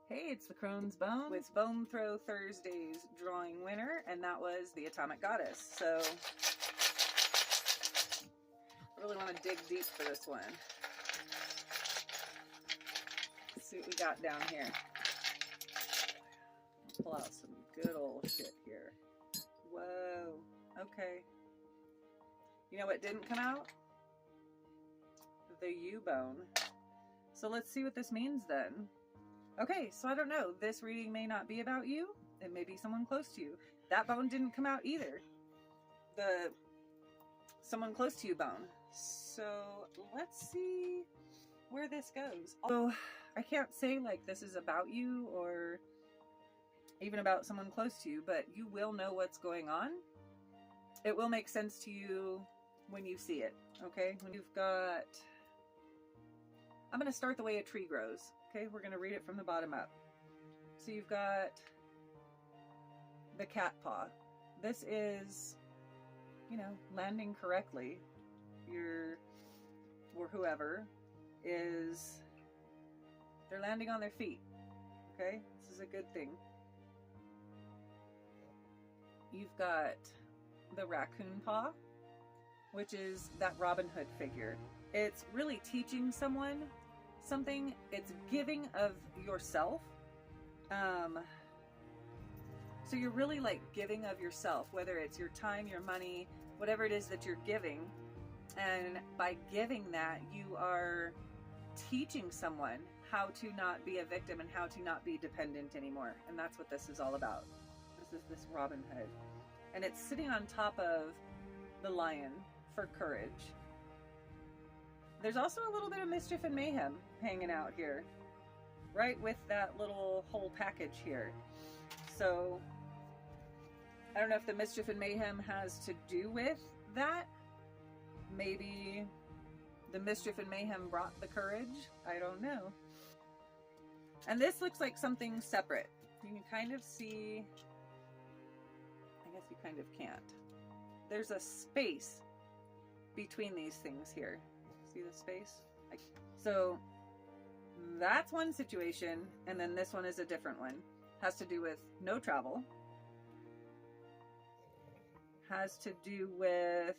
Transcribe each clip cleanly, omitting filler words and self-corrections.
Hey, it's the Crone's Bone with Bone Throw Thursday's drawing winner, and that was the Atomic Goddess. So I really want to dig deep for this one. Let's see what we got down here. I'll pull out some good old shit here. Whoa, okay. You know what didn't come out? The U-bone. So let's see what this means then. Okay, so I don't know. This reading may not be about you. It may be someone close to you. That bone didn't come out either. The someone close to you bone. So let's see where this goes. So I can't say like this is about you or even about someone close to you, but you will know what's going on. It will make sense to you when you see it, okay? When you've got... I'm going to start the way a tree grows. Okay, we're going to read it from the bottom up. So you've got the cat paw. This is, you know, landing correctly. Or whoever is, they're landing on their feet. Okay, this is a good thing. You've got the raccoon paw, which is that Robin Hood figure. It's really teaching someone something. It's giving of yourself. So you're really like giving of yourself, whether it's your time, your money, whatever it is that you're giving. And by giving that, you are teaching someone how to not be a victim and how to not be dependent anymore. And that's what this is all about. This is this Robin Hood. And it's sitting on top of the lion for courage. There's also a little bit of mischief and mayhem hanging out here, right with that little whole package here. So I don't know if the mischief and mayhem has to do with that. Maybe the mischief and mayhem brought the courage. I don't know. And this looks like something separate. You can kind of see, I guess you kind of can't. There's a space between these things here. See the space? So that's one situation, and then this one is a different one. Has to do with no travel. Has to do with,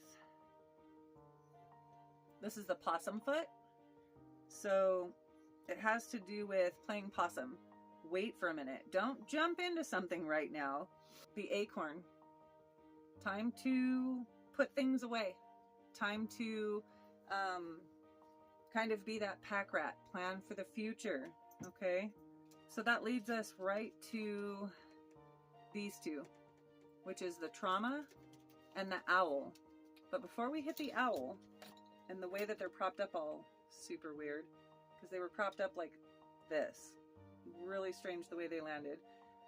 this is the possum foot. So it has to do with playing possum. Wait for a minute. Don't jump into something right now. The acorn. Time to put things away. Time to kind of be that pack rat, plan for the future. Okay, so that leads us right to these two, which is the trauma and the owl. But before we hit the owl, and the way that they're propped up, all super weird, because they were propped up like this. Really strange the way they landed.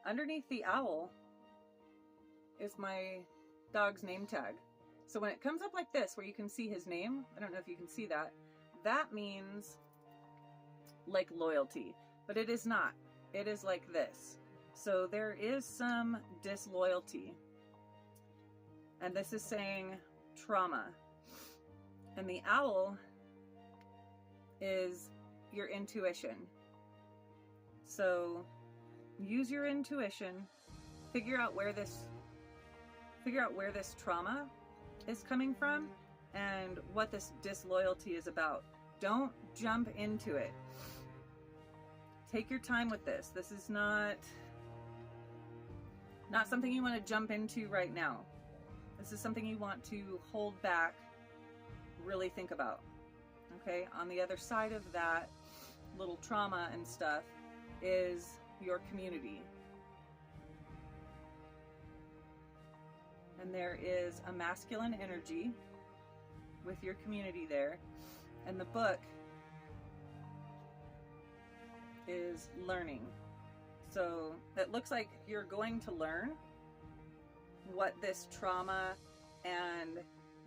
Underneath the owl is my dog's name tag. So when it comes up like this, where you can see his name, I don't know if you can see that, that means like loyalty, but it is not. It is like this. So there is some disloyalty. And this is saying trauma. And the owl is your intuition. So use your intuition, figure out where this trauma is coming from and what this disloyalty is about. Don't jump into it. Take your time with this. This is not something you want to jump into right now. This is something you want to hold back, really think about. Okay? On the other side of that little trauma and stuff is your community. And there is a masculine energy with your community there. And the book is learning. So it looks like you're going to learn what this trauma and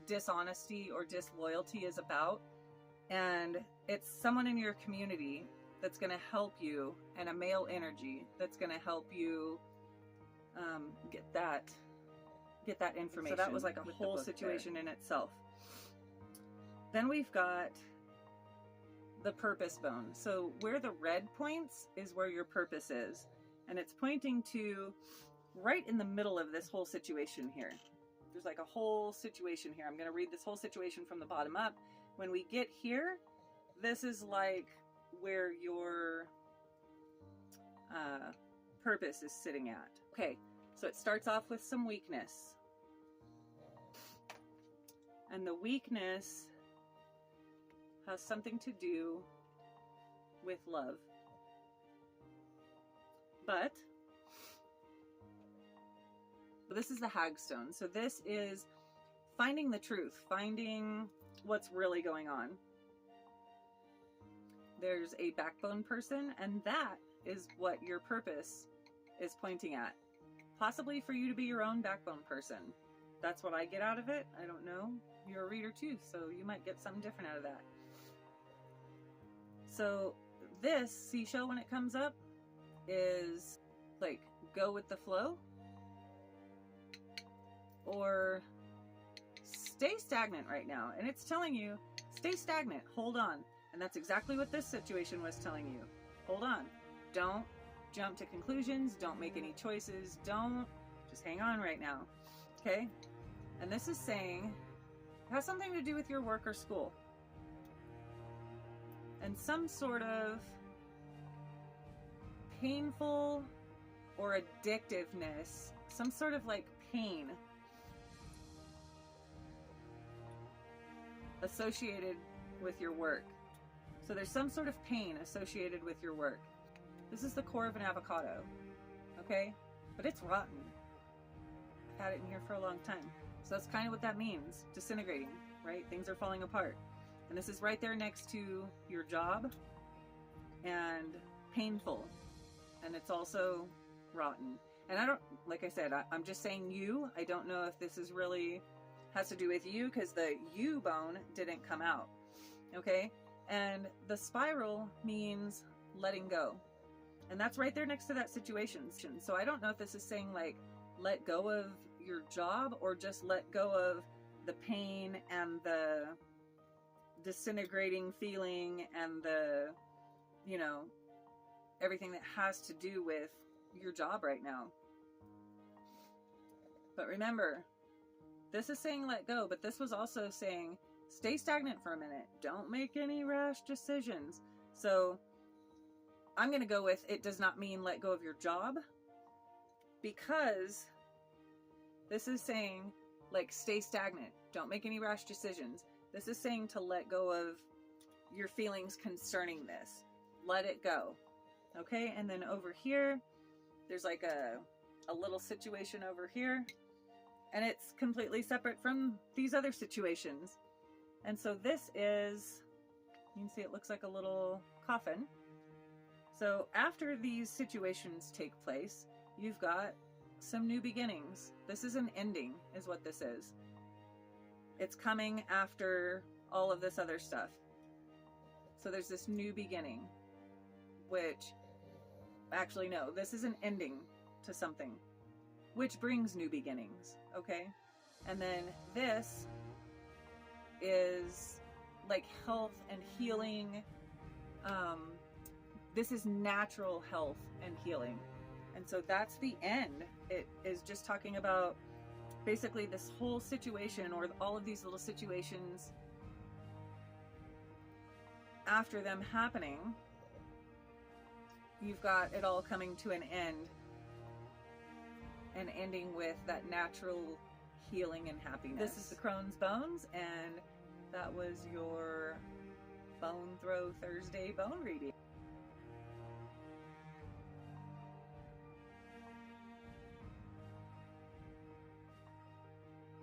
dishonesty or disloyalty is about. And it's someone in your community that's going to help you, and a male energy that's going to help you get that information. So that was like a whole situation in itself. Then we've got the purpose bone. So where the red points is where your purpose is. And it's pointing to right in the middle of this whole situation here. There's like a whole situation here. I'm going to read this whole situation from the bottom up. When we get here, this is like where your purpose is sitting at. Okay, so it starts off with some weakness. And the weakness has something to do with love. But this is the Hagstone. So this is finding the truth, finding what's really going on. There's a backbone person, and that is what your purpose is pointing at. Possibly for you to be your own backbone person. That's what I get out of it. I don't know. You're a reader too, so you might get something different out of that. So this seashell, when it comes up, is like go with the flow or stay stagnant right now. And it's telling you, stay stagnant, hold on. And that's exactly what this situation was telling you. Hold on. Don't jump to conclusions. Don't make any choices. Just hang on right now. Okay? And this is saying it has something to do with your work or school. And some sort of painful or addictiveness, some sort of like pain associated with your work. So there's some sort of pain associated with your work. This is the core of an avocado, okay? But it's rotten. I've had it in here for a long time. So that's kind of what that means, disintegrating, right? Things are falling apart. And this is right there next to your job and painful. And it's also rotten. And I don't, like I said, I'm just saying you. I don't know if this is really has to do with you because the you bone didn't come out, okay? And the spiral means letting go. And that's right there next to that situation. So I don't know if this is saying like, let go of your job or just let go of the pain and the disintegrating feeling and the, you know, everything that has to do with your job right now. But remember, this is saying let go, but this was also saying stay stagnant for a minute. Don't make any rash decisions. So I'm going to go with it does not mean let go of your job, because this is saying like stay stagnant. Don't make any rash decisions. This is saying to let go of your feelings concerning this. Let it go. Okay, and then over here, there's like a little situation over here, and it's completely separate from these other situations. And so this is, you can see it looks like a little coffin. So after these situations take place, you've got some new beginnings. This is an ending, is what this is. It's coming after all of this other stuff. So there's this new beginning, which, actually no, this is an ending to something, which brings new beginnings, okay? And then this is like health and healing. This is natural health and healing. And so that's the end. It is just talking about basically this whole situation, or all of these little situations after them happening. You've got it all coming to an end and ending with that natural healing and happiness. This is the Crone's Bones, and that was your Bone Throw Thursday bone reading.